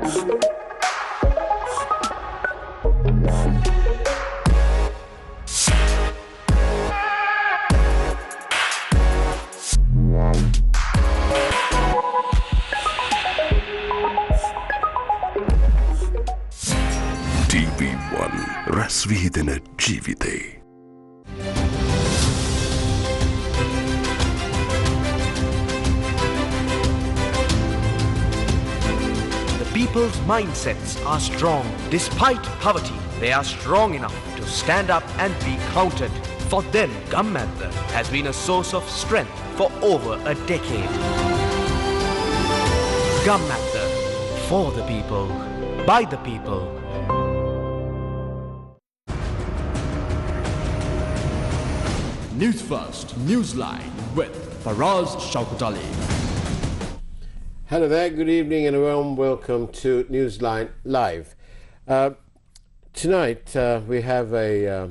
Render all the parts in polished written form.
TV1 රැස්විහිදෙන ජීවිතේ. People's mindsets are strong. Despite poverty, they are strong enough to stand up and be counted. For them, Gammantha has been a source of strength for over a decade. Gammantha, for the people, by the people. Newsfirst, Newsline with Faraz Shaukat Ali. Hello there, good evening and a warm welcome to Newsline Live. Tonight we have a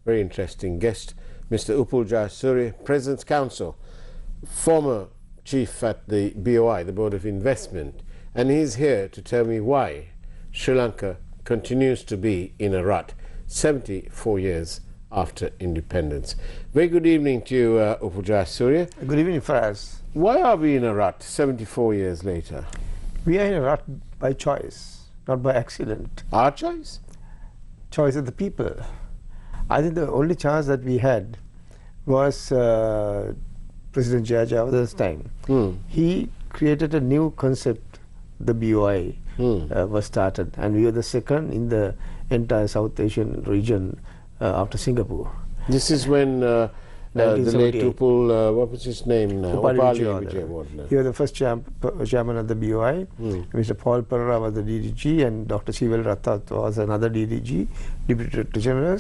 very interesting guest, Mr. Upul Jayasuriya, President's Counsel, former chief at the BOI, the Board of Investment, and he's here to tell me why Sri Lanka continues to be in a rut 74 years after independence. Very good evening to you, Upul Jayasuriya. Good evening, Faraz. Why are we in a rut 74 years later? We are in a rut by choice, not by accident. Our choice? Choice of the people. I think the only chance that we had was President Jayasuriya's time. He created a new concept, the BOI was started, and we were the second in the entire South Asian region after Singapore. This is when the late Upul, what was his name now? Upal. He was the first chairman of the BOI. Mr. Paul Perera was the DDG, and Dr. Sivel Rathat was another DDG, Deputy Director General.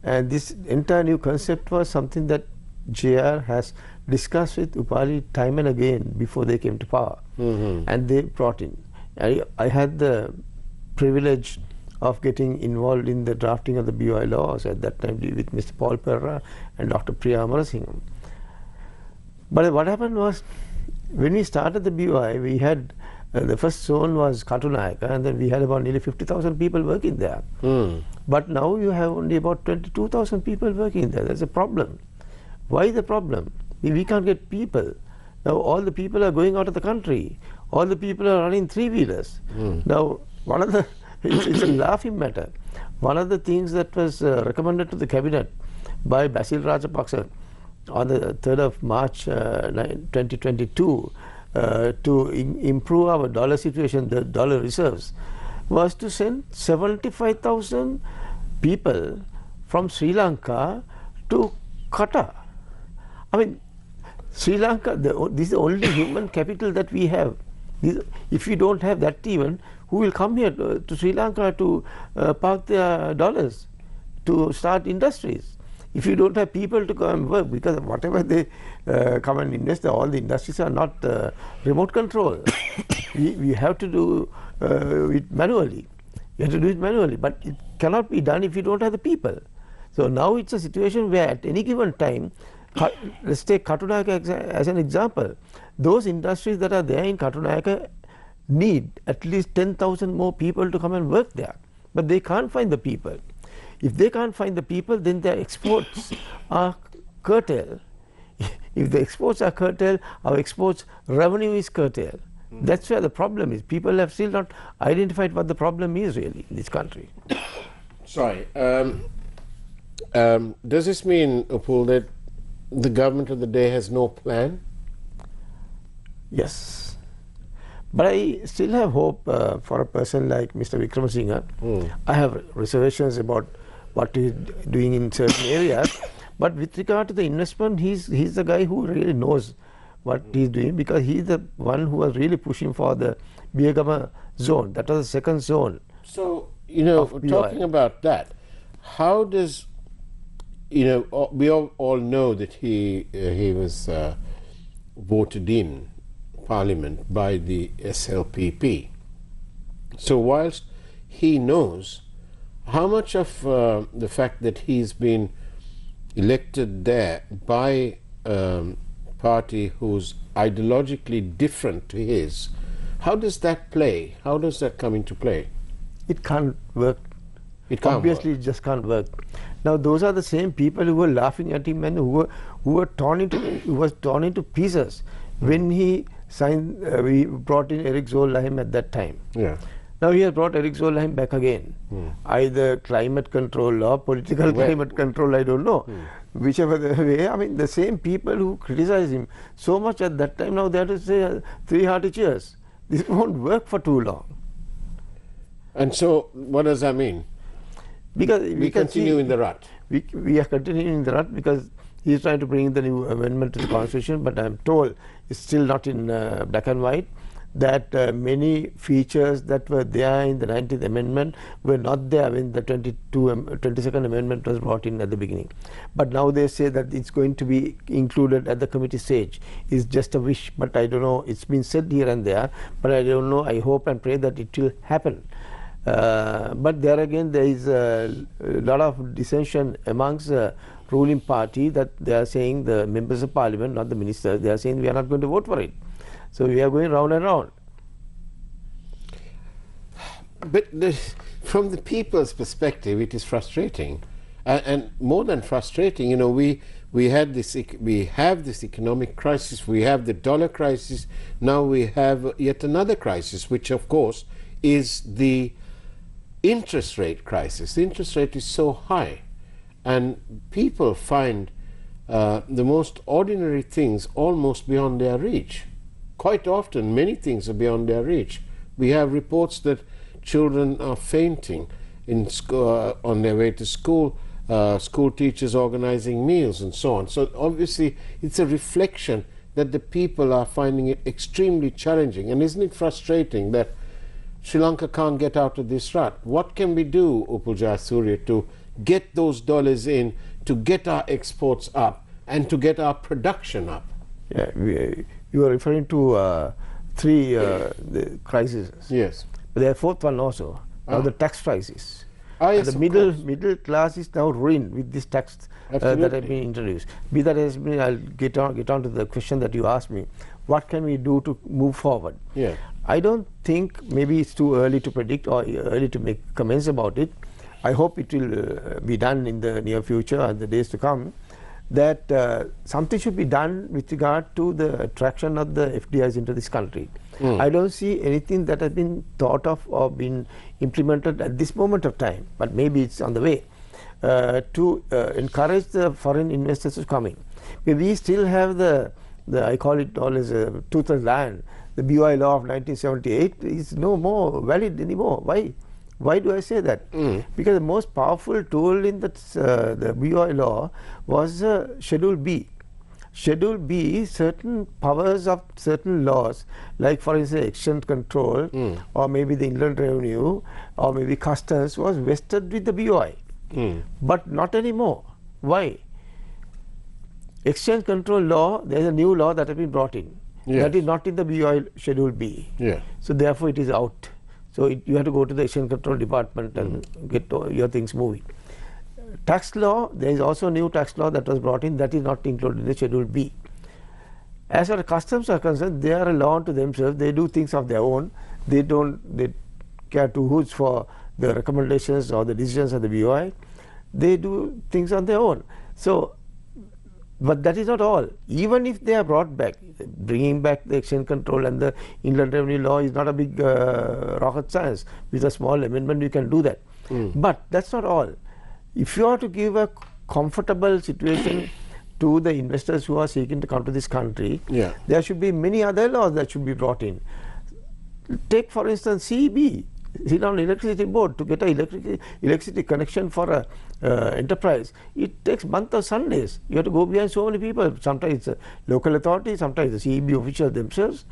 And this entire new concept was something that JR has discussed with Upali time and again before they came to power. And they brought in. I had the privilege of getting involved in the drafting of the BOI laws at that time with Mr. Paul Perera and Dr. Priya Amarasinghe. But what happened was, when we started the BOI, we had the first zone was Katunayaka, and then we had about nearly 50,000 people working there. But now you have only about 22,000 people working there. That's a problem. Why the problem? We can't get people. Now all the people are going out of the country. All the people are running three-wheelers. Now one of the it's a laughing matter. One of the things that was recommended to the cabinet by Basil Rajapaksa on the 3rd of March 2022 to improve our dollar situation, the dollar reserves, was to send 75,000 people from Sri Lanka to Qatar. I mean, Sri Lanka, this is the only human capital that we have. If we don't have that even, who will come here to Sri Lanka to park their dollars, to start industries? If you don't have people to come and work, because whatever they come and invest, all the industries are not remote control. we have to do it manually. You have to do it manually, but it cannot be done if you don't have the people. So now it's a situation where at any given time, let's take Katunayaka as an example. Those industries that are there in Katunayaka need at least 10,000 more people to come and work there, but they can't find the people. If they can't find the people, then their exports are curtailed. If the exports are curtailed, our exports revenue is curtailed. That's where the problem is. People have still not identified what the problem is really in this country. Sorry. Does this mean, Upul, that the government of the day has no plan? Yes. But I still have hope for a person like Mr. Wickramasinghe. I have reservations about what he's doing in certain areas. But with regard to the investment, he's the guy who really knows what he's doing, because he's the one who was really pushing for the Biyagama zone. That was the second zone. So, you know, talking about that, how does, you know, we all know that he was voted in Parliament by the SLPP. So whilst he knows, how much of the fact that he's been elected there by a party who's ideologically different to his How does that play? How does that come into play? It can't work. It can't Obviously, work. it just can't work. Now, those are the same people who were laughing at him and who were torn into pieces when he signed. We brought in Eric Zolheim at that time. Yeah. Now he has brought Eric Zolheim back again. Either climate control or political climate control, I don't know. Whichever the way, I mean, the same people who criticize him so much at that time, now they have to say 3 hearty cheers. This won't work for too long. And so, what does that mean? Because we continue in the rut. We are continuing in the rut because he is trying to bring the new amendment to the Constitution, but I am told it's still not in black and white. That many features that were there in the 19th Amendment were not there when the 22nd Amendment was brought in at the beginning. But now they say that it's going to be included at the committee stage. It's just a wish, but I don't know. It's been said here and there, but I don't know. I hope and pray that it will happen. But there again, there is a lot of dissension amongst the ruling party that they are saying, the members of parliament, not the ministers, they are saying we are not going to vote for it. So we are going round and round. But from the people's perspective, it is frustrating, and more than frustrating. You know, we have this economic crisis. We have the dollar crisis. Now we have yet another crisis, which of course is the interest rate crisis. The interest rate is so high, and people find the most ordinary things almost beyond their reach. Quite often, many things are beyond their reach. We have reports that children are fainting in school, on their way to school, school teachers organizing meals and so on. So obviously, it's a reflection that the people are finding it extremely challenging. And isn't it frustrating that Sri Lanka can't get out of this rut? What can we do, Upul Jayasuriya, to get those dollars in, to get our exports up, and to get our production up? Yeah, you are referring to 3 the crises. Yes. But there are 4th one also. Now the tax crisis. Yes, the middle class is now ruined with this tax that have been introduced. Be that as been, I'll get on to the question that you asked me. What can we do to move forward? Yeah. I don't think, maybe it's too early to predict or early to make comments about it. I hope it will be done in the near future and the days to come. That something should be done with regard to the attraction of the FDIs into this country. I don't see anything that has been thought of or been implemented at this moment of time, but maybe it's on the way, to encourage the foreign investors to come in. We still have the I call it all as a toothless lion. The BOI law of 1978 is no more valid anymore. Why? Why do I say that? Because the most powerful tool in the BOI law was Schedule B. Schedule B, certain powers of certain laws, like for instance exchange control, or maybe the inland revenue, or maybe customs, was vested with the BOI. But not anymore. Why? Exchange control law, there is a new law that has been brought in. Yes. That is not in the BOI Schedule B. Yeah. So therefore it is out. So you have to go to the exchange control department and get your things moving. Tax law, there is also a new tax law that was brought in, that is not included in the Schedule B. As far as customs are concerned, they are a law unto themselves. They do things of their own. They care two hoots for the recommendations or the decisions of the BOI. They do things on their own. So, but that is not all. Even if they are brought back, bringing back the exchange control and the inland revenue law is not a big rocket science. With a small amendment, you can do that. But that's not all. If you are to give a comfortable situation to the investors who are seeking to come to this country, there should be many other laws that should be brought in. Take for instance CEB, Ceylon Electricity Board. To get an electricity connection for a enterprise, it takes months of Sundays. You have to go behind so many people. Sometimes it's a local authority, sometimes the CEB officials themselves.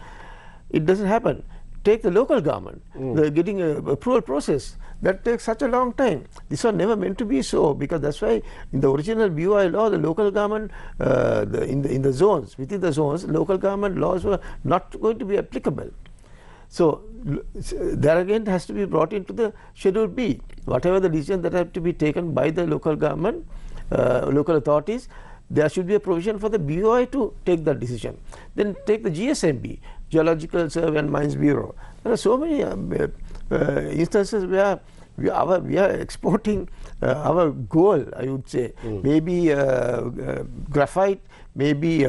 It doesn't happen. Take the local government, the getting a approval process. That takes such a long time. This was never meant to be so, because that's why in the original BOI law, the local government, in the zones, within the zones, local government laws were not going to be applicable. So there again has to be brought into the Schedule B. Whatever the decision that have to be taken by the local government, local authorities, there should be a provision for the BOI to take that decision. Then take the GSMB. Geological Survey and Mines Bureau. There are so many instances where we are exporting our gold, I would say, maybe graphite, maybe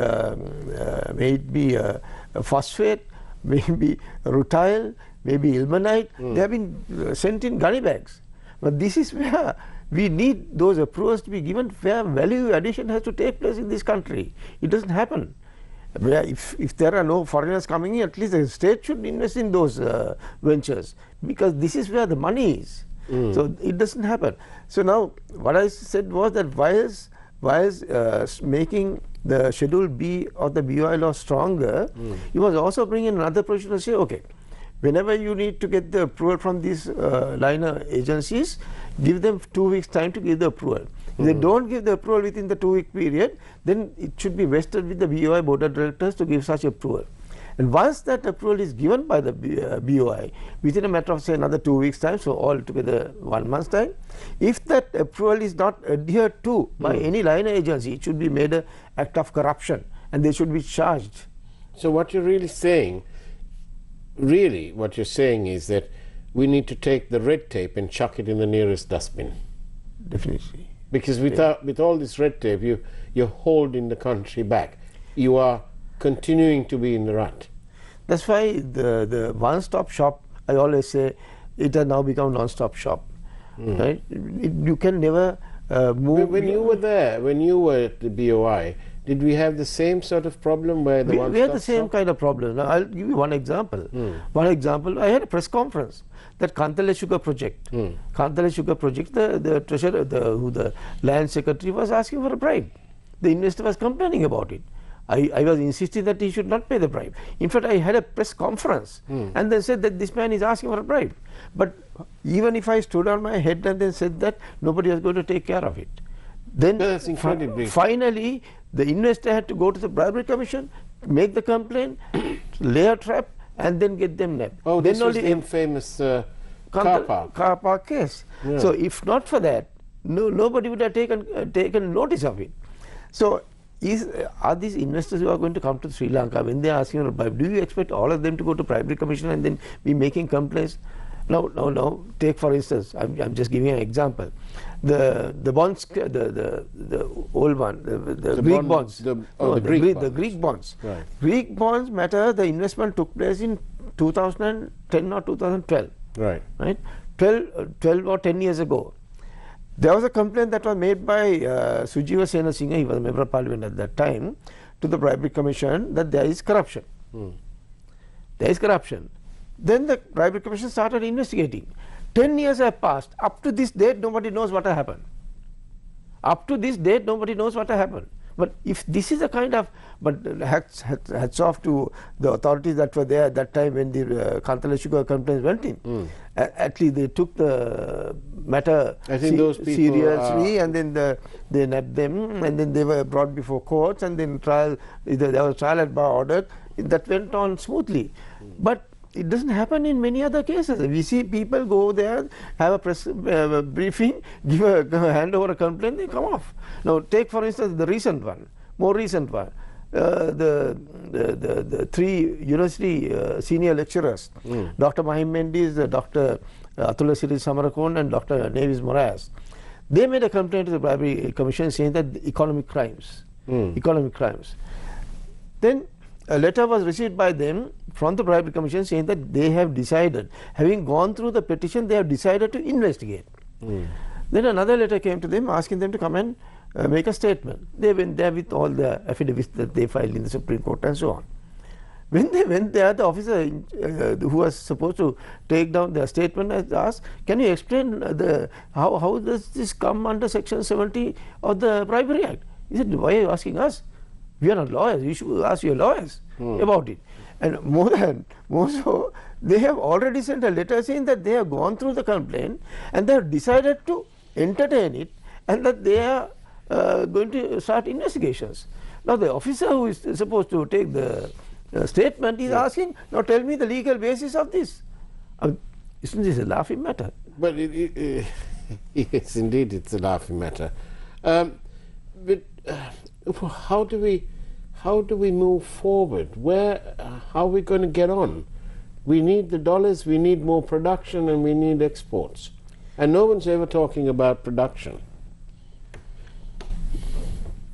phosphate, maybe rutile, maybe ilmenite. They have been sent in gunny bags. But this is where we need those approvals to be given, where value addition has to take place in this country. It doesn't happen. Where if there are no foreigners coming in, at least the state should invest in those ventures, because this is where the money is. So it doesn't happen. So now what I said was that whilst making the Schedule B of the BOI law stronger, you must also bring in another provision to say, okay, whenever you need to get the approval from these liner agencies, give them 2 weeks time to give the approval. If they don't give the approval within the 2-week period, then it should be vested with the BOI board of directors to give such approval. And once that approval is given by the BOI, within a matter of say another 2 weeks time, so altogether 1 month's time, if that approval is not adhered to by any liner agency, it should be made an act of corruption and they should be charged. So what you're really saying, what you're saying is that we need to take the red tape and chuck it in the nearest dustbin. Definitely. Because with all this red tape, you're holding the country back. You are continuing to be in the rut. That's why the one-stop shop, I always say, it has now become non-stop shop. Right? You can never move. When you were there, when you were at the BOI, did we have the same sort of problem where the one-stop shop? We had the same kind of problem. Now, I'll give you one example. One example, I had a press conference that Kantale Sugar Project. Kantale Sugar Project, the treasurer, the land secretary was asking for a bribe. The investor was complaining about it. I was insisting that he should not pay the bribe. In fact, I had a press conference and then said that this man is asking for a bribe. But even if I stood on my head and then said that, nobody was going to take care of it. Then finally, the investor had to go to the bribery commission, make the complaint, lay a trap, and then get them nabbed. Oh, then this was the infamous car park case. Yeah. So if not for that, nobody would have taken notice of it. So are these investors who are going to come to Sri Lanka, when they are asking for a bribe, do you expect all of them to go to bribery commission and then be making complaints? No. Take for instance, I'm just giving an example. The bonds, the old one, the Greek bonds. The Greek bonds. Right. Greek bonds matter. The investment took place in 2010 or 2012. Right. 12 or 10 years ago. There was a complaint that was made by Sujiva Senasinghe, he was a member of parliament at that time, to the bribery commission that there is corruption. There is corruption. Then the bribery commission started investigating. 10 years have passed. Up to this date, nobody knows what happened. Up to this date, nobody knows what happened. But if this is a kind of, but hats off to the authorities that were there at that time when the Kantale Sugar complaints went in. At least they took the matter seriously, and then they nabbed them, and then they were brought before courts, and then there was trial at bar order. That went on smoothly. But it doesn't happen in many other cases. We see people go there, have a press briefing, hand over a complaint, they come off. Now take for instance the recent one, more recent one. The 3 university senior lecturers, Dr. Mahim Mendes, Dr. Atula Siri Samarakon and Dr. Nevis Moraes, they made a complaint to the bribery commission saying that economic crimes. Then a letter was received by them from the bribery commission saying that they have decided, having gone through the petition, they have decided to investigate. Then another letter came to them asking them to come and make a statement. They went there with all the affidavits that they filed in the Supreme Court and so on. When they went there, the officer who was supposed to take down their statement has asked, can you explain how does this come under Section 70 of the Bribery Act? He said, why are you asking us? We are not lawyers. You should ask your lawyers about it. And more so, they have already sent a letter saying that they have gone through the complaint and they have decided to entertain it and that they are going to start investigations. Now the officer who is supposed to take the statement is asking, now tell me the legal basis of this. Isn't this a laughing matter? But yes, indeed, it's a laughing matter. But how do how do we move forward? How are we going to get on? We need the dollars, we need more production, and we need exports. And no one's ever talking about production.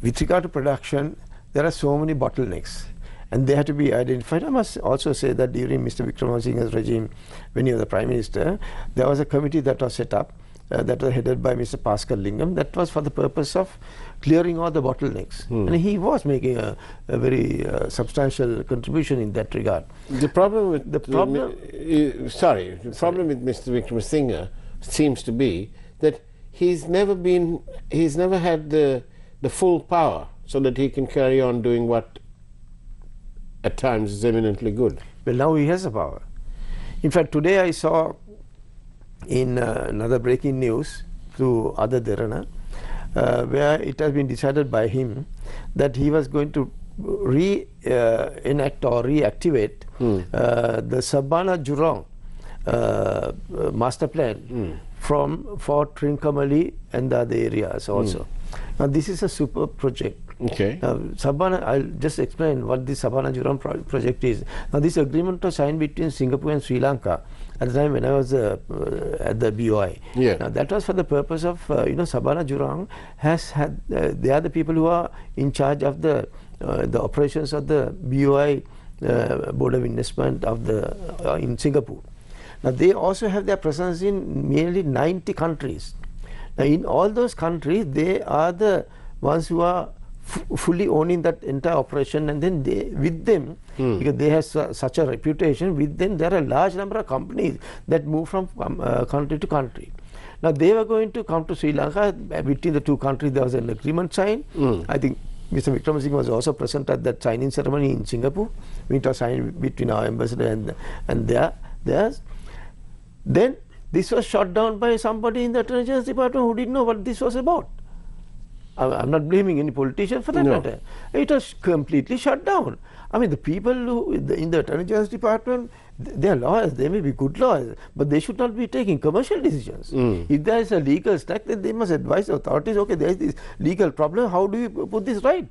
With regard to production, there are so many bottlenecks, and they have to be identified. I must also say that during Mr. Wickramasinghe's regime, when he was the Prime Minister, there was a committee that was set up that was headed by Mr. Pascal Lingam, that was for the purpose of clearing all the bottlenecks. And he was making a very substantial contribution in that regard. The problem with the problem with Mr. Wickramasinghe seems to be that he's never had the full power so that he can carry on doing what at times is eminently good. Well, now he has the power. In fact, today I saw in another breaking news through Ada Derana, where it has been decided by him that he was going to enact or reactivate the Savannah Jurong master plan for Trincomalee and the other areas also. Now this is a super project. Okay. Now Savannah, I'll just explain what the Savannah Jurong project is. Now this agreement was signed between Singapore and Sri Lanka at the time when I was at the BOI. Yeah. Now that was for the purpose of Savannah Jurong has had they are the people who are in charge of the operations of the BOI Board of Investment of the in Singapore. Now they also have their presence in nearly 90 countries. Now in all those countries, they are the ones who are fully owning that entire operation, and then with them, because they have such a reputation, with them there are a large number of companies that move from country to country. Now they were going to come to Sri Lanka. Between the two countries there was an agreement signed. I think Mr. Wickramasinghe was also present at that signing ceremony in Singapore. It was signed between our ambassador and theirs. Then this was shot down by somebody in the Attorney General's Department who didn't know what this was about. I'm not blaming any politician for that matter. It was completely shut down. I mean, the people who in the Attorney General's Department, they are lawyers, they may be good lawyers, but they should not be taking commercial decisions. If there is a legal stack, then they must advise the authorities, okay, there is this legal problem, how do you put this right?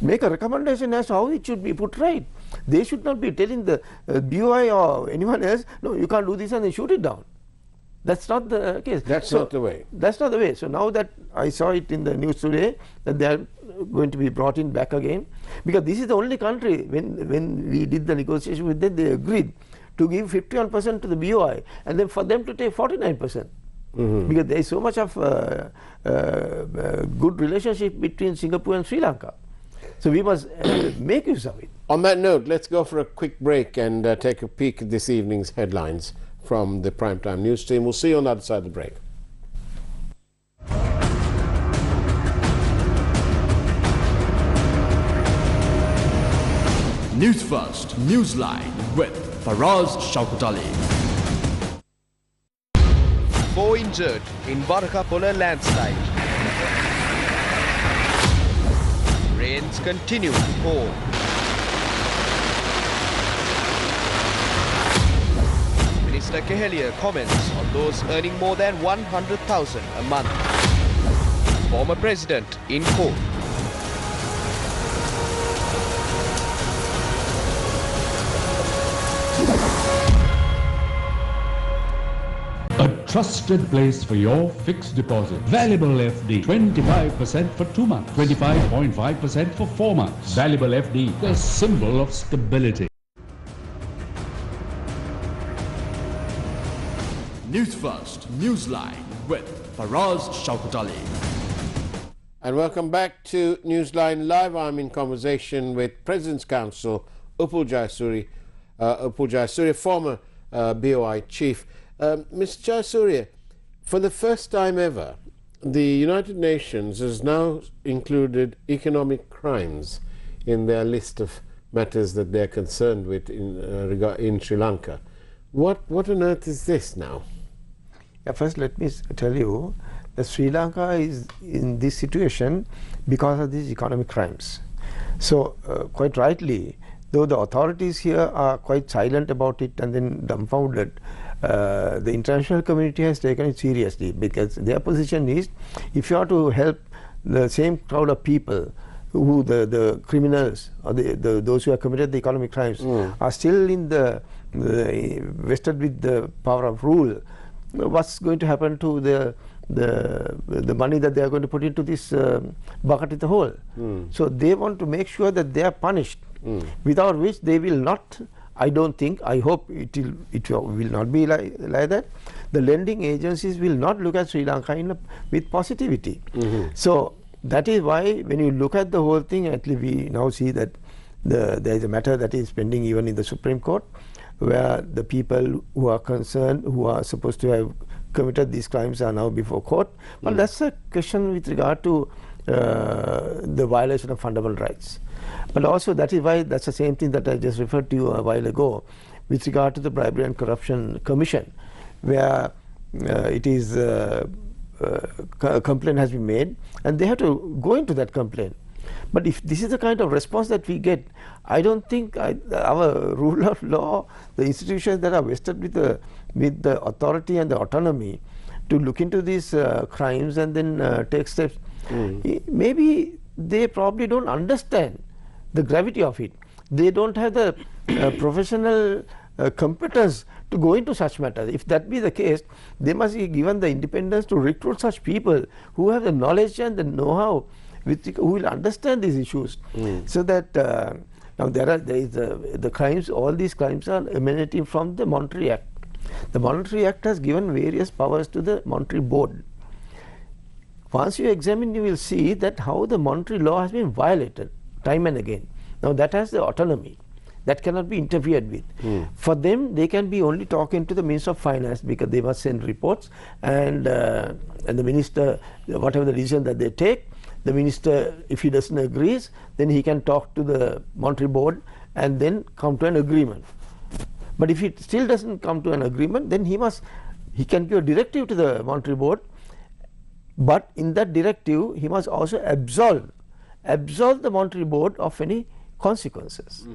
Make a recommendation as to how it should be put right. They should not be telling the BOI or anyone else, no, you can't do this, and then shoot it down. That's not the case. That's not the way. That's not the way. So now that I saw it in the news today that they are going to be brought in back again, because this is the only country, when we did the negotiation with them, they agreed to give 51% to the BOI and then for them to take 49%. Because there is so much of good relationship between Singapore and Sri Lanka. So we must make use of it. On that note, let's go for a quick break and take a peek at this evening's headlines from the Primetime News team. We'll see you on the other side of the break. News First, Newsline with Faraz Shaukat Ali. 4 injured in Varakapola landslide. Rains continue to pour. Minister Kehelia comments on those earning more than 100,000 a month. Former President in court. A trusted place for your fixed deposit. Valuable FD. 25% for 2 months. 25.5% for 4 months. Valuable FD. The symbol of stability. News First, Newsline with Faraz Shaukat Ali. And welcome back to Newsline Live. I'm in conversation with President's Counsel Upul Jayasuriya, former BOI chief. Mr. Jayasuriya, for the first time ever, the United Nations has now included economic crimes in their list of matters that they're concerned with in Sri Lanka. What on earth is this now? Yeah, first let me tell you that Sri Lanka is in this situation because of these economic crimes. So quite rightly, though the authorities here are quite silent about it and then dumbfounded, the international community has taken it seriously, because their position is, if you are to help the same crowd of people who the criminals or those who have committed the economic crimes are still in the vested with the power of rule, what's going to happen to the money that they are going to put into this bucket in the hole? So they want to make sure that they are punished, without which they will not. I don't think, I hope it will not be like that. The lending agencies will not look at Sri Lanka with positivity. So that is why when you look at the whole thing, actually we now see that there is a matter that is pending even in the Supreme Court, where the people who are concerned, who are supposed to have committed these crimes, are now before court. But that's a question with regard to the violation of fundamental rights. But also that is why, that's the same thing that I just referred to a while ago with regard to the Bribery and Corruption Commission, where it is a complaint has been made and they have to go into that complaint. But if this is the kind of response that we get, I don't think our rule of law, the institutions that are vested with the authority and the autonomy to look into these crimes and then take steps, maybe they probably don't understand the gravity of it. They don't have the professional competence to go into such matters. If that be the case, they must be given the independence to recruit such people who have the knowledge and the know-how, who will understand these issues. So that now there is the crimes, all these crimes are emanating from the Monetary Act. The Monetary Act has given various powers to the Monetary Board. Once you examine, you will see that how the monetary law has been violated time and again. Now that has the autonomy. That cannot be interfered with. For them, they can be only talking to the Minister of Finance, because they must send reports, and the minister, whatever the decision that they take, the minister, if he doesn't agree, then he can talk to the Monetary Board and then come to an agreement. But if he still doesn't come to an agreement, then he can give a directive to the Monetary Board, but in that directive he must also absolve the Monetary Board of any consequences.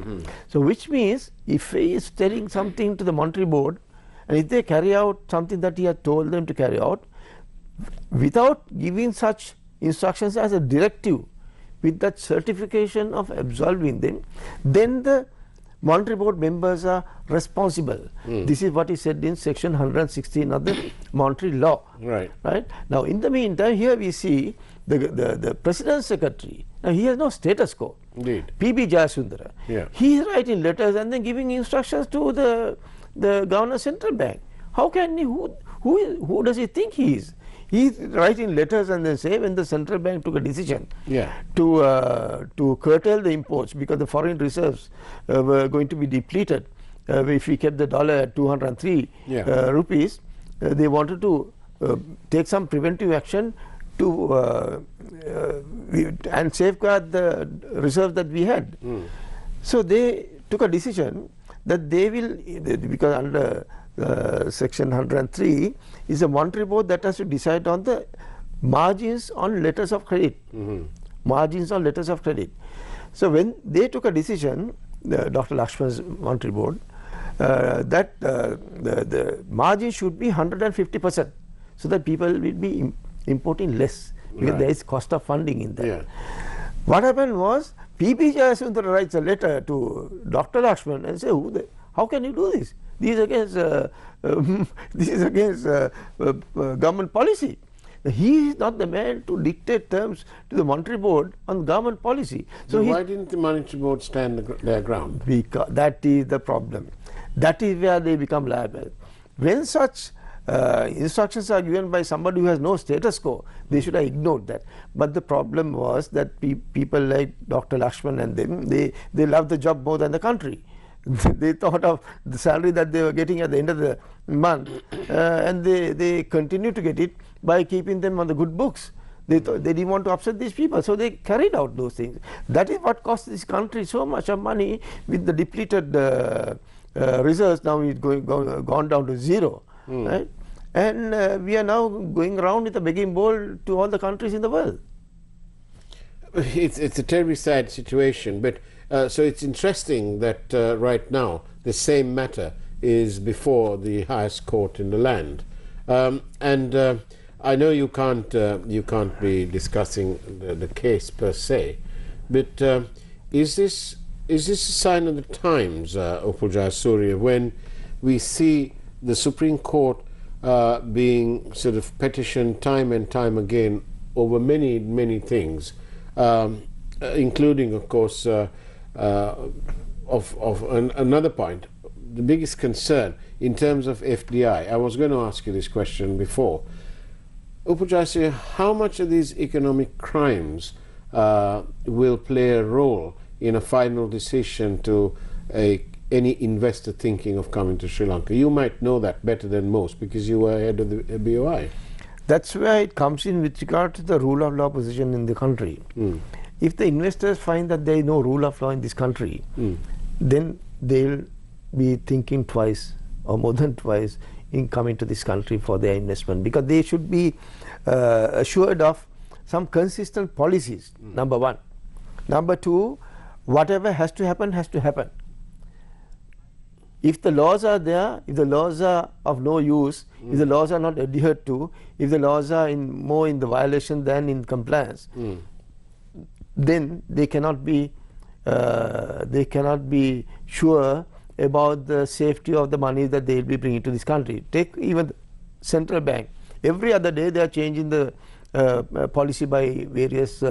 So which means, if he is telling something to the Monetary Board, and if they carry out something that he has told them to carry out, without giving such instructions as a directive, with that certification of absolving them, then the Monetary Board members are responsible. This is what is said in section 116 of the Monetary Law. Right. Now in the meantime, here we see the President's Secretary. Now he has no status quo. Indeed. P.B. Jayasuriya. He is writing letters and then giving instructions to the Governor Central Bank. How can he, who does he think he is? He is writing letters and then say, when the Central Bank took a decision to curtail the imports because the foreign reserves were going to be depleted, if we kept the dollar at 203 rupees, they wanted to take some preventive action to and safeguard the reserve that we had. So they took a decision that they will, because under section 103 is a Monetary Board that has to decide on the margins on letters of credit. Margins on letters of credit. So when they took a decision, Dr. Lakshman's Monetary Board, that the margin should be 150%, so that people will be importing less, because there is cost of funding in that. What happened was, P.B. Jayasuriya writes a letter to Dr. Lakshman and say, how can you do this? This is against government policy. He is not the man to dictate terms to the Monetary Board on government policy. So why didn't the Monetary Board stand their ground? Because that is the problem. That is where they become liable. When such instructions are given by somebody who has no status quo, they should have ignored that. But the problem was that people like Dr. Lakshman and them, they love the job more than the country. They thought of the salary that they were getting at the end of the month, and they continue to get it by keeping them on the good books. They didn't want to upset these people, so they carried out those things. That is what cost this country so much of money, with the depleted reserves. Now it's gone down to zero, right? And we are now going around with a begging bowl to all the countries in the world. It's a terribly sad situation, but so it's interesting that right now the same matter is before the highest court in the land, and I know you can't be discussing the case per se, But is this a sign of the times, Upul Jayasuriya, when we see the Supreme Court being sort of petitioned time and time again over many things, including, of course, another point, the biggest concern in terms of FDI. I was going to ask you this question before. Upul Jayasuriya, how much of these economic crimes will play a role in a final decision to any investor thinking of coming to Sri Lanka? You might know that better than most because you were head of the BOI. That's where it comes in with regard to the rule of law position in the country. If the investors find that there is no rule of law in this country, then they'll be thinking twice or more than twice in coming to this country for their investment, because they should be assured of some consistent policies, number one. Number two, whatever has to happen, has to happen. If the laws are there, if the laws are of no use, if the laws are not adhered to, if the laws are more in the violation than in compliance, then they cannot be sure about the safety of the money that they will be bringing to this country. Take even the central bank. Every other day they are changing the policy by various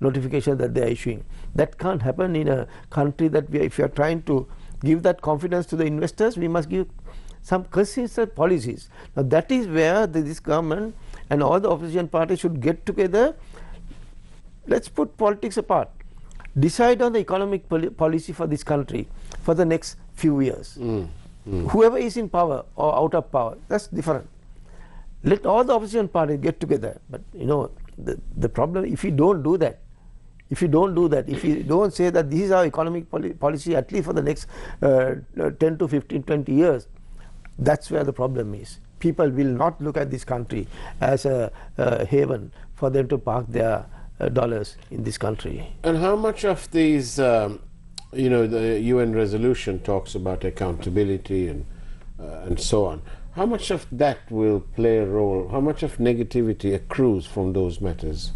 notifications that they are issuing. That can't happen in a country that if you are trying to give that confidence to the investors, we must give some consistent policies. Now that is where this government and all the opposition parties should get together. Let's put politics apart. Decide on the economic policy for this country for the next few years. Whoever is in power or out of power, that's different. Let all the opposition parties get together. But you know, the problem, if you don't do that, if you don't say that this is our economic policy at least for the next 10 to 15, 20 years, that's where the problem is. People will not look at this country as a haven for them to park their dollars in this country. And how much of these, you know, the UN resolution talks about accountability and so on. How much of that will play a role? How much of negativity accrues from those matters?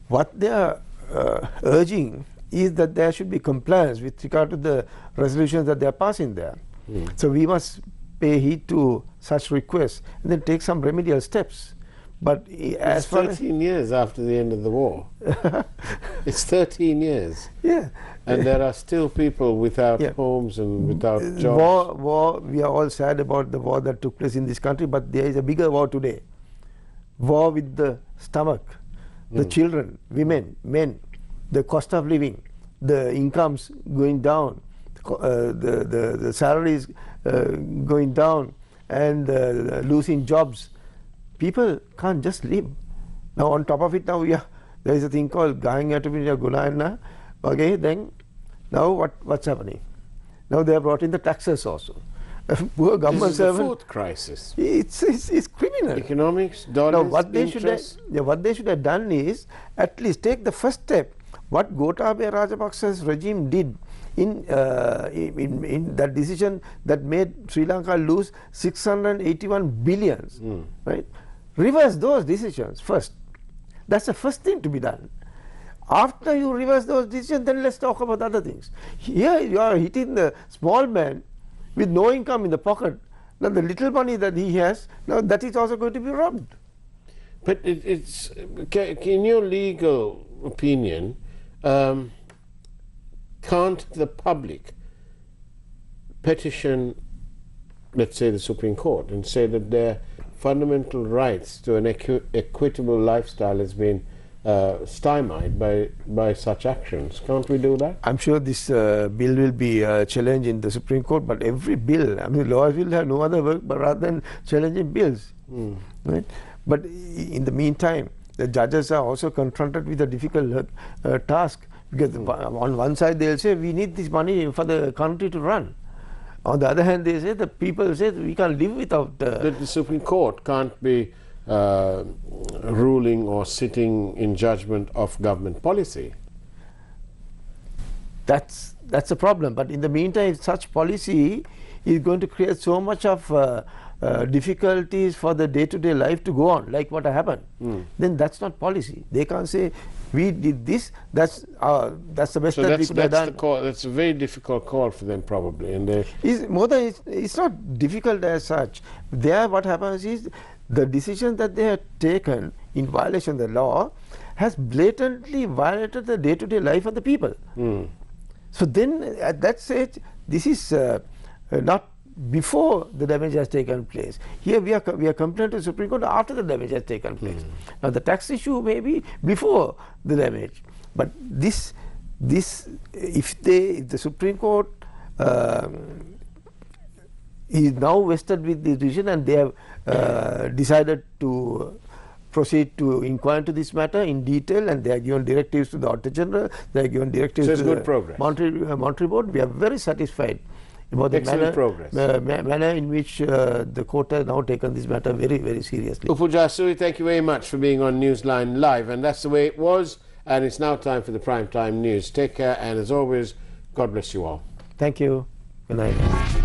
What they are urging is that there should be compliance with regard to the resolutions that they are passing there. So we must pay heed to such requests and then take some remedial steps. But as far as 13 years after the end of the war. It's 13 years. Yeah. And there are still people without homes and without jobs. War, we are all sad about the war that took place in this country, but there is a bigger war today. War with the stomach, the children, women, men, the cost of living, the incomes going down, the salaries going down, and losing jobs. People can't just live. Now on top of it, now there is a thing called Guna. Okay, then now what's happening? Now they have brought in the taxes also. Poor government servant. This is the fourth crisis. It's criminal. Economics, dollars, now what they should have done is at least take the first step. What Gotabaya Rajapaksa's regime did in that decision that made Sri Lanka lose 681 billions, right? Reverse those decisions first. That's the first thing to be done. After you reverse those decisions, then let's talk about other things. Here you are hitting the small man with no income in the pocket. Now the little money that he has, now that is also going to be robbed. But it's in your legal opinion, can't the public petition, let's say, the Supreme Court and say that their fundamental rights to an equitable lifestyle has been stymied by such actions? Can't we do that? I'm sure this bill will be challenged in the Supreme Court, but every bill, I mean, lawyers will have no other work but rather than challenging bills. Right? But in the meantime, the judges are also confronted with a difficult task, because on one side they'll say we need this money for the country to run. On the other hand, they say, the people say we can't live without. That the Supreme Court can't be ruling or sitting in judgment of government policy. That's a problem. But in the meantime, such policy is going to create so much of difficulties for the day-to-day life to go on, like what happened, then that's not policy. They can't say, we did this, that's the best that we could have done. That's a very difficult call for them, probably. And it's not difficult as such. There, what happens is, the decision that they have taken in violation of the law has blatantly violated the day-to-day life of the people. So then, at that stage, this is not before the damage has taken place. Here we are complaining to the Supreme Court after the damage has taken place. Now the tax issue may be before the damage, but if the Supreme Court is now vested with the decision and they have decided to proceed to inquire into this matter in detail, and they are given directives to the Auditor General, they are given directives to the Monetary Board. We are very satisfied about the manner in which the court has now taken this matter very, very seriously. Upul Jayasuriya, thank you very much for being on Newsline Live, and that's the way it was, and it's now time for the Primetime News. Take care, and as always, God bless you all. Thank you. Good night.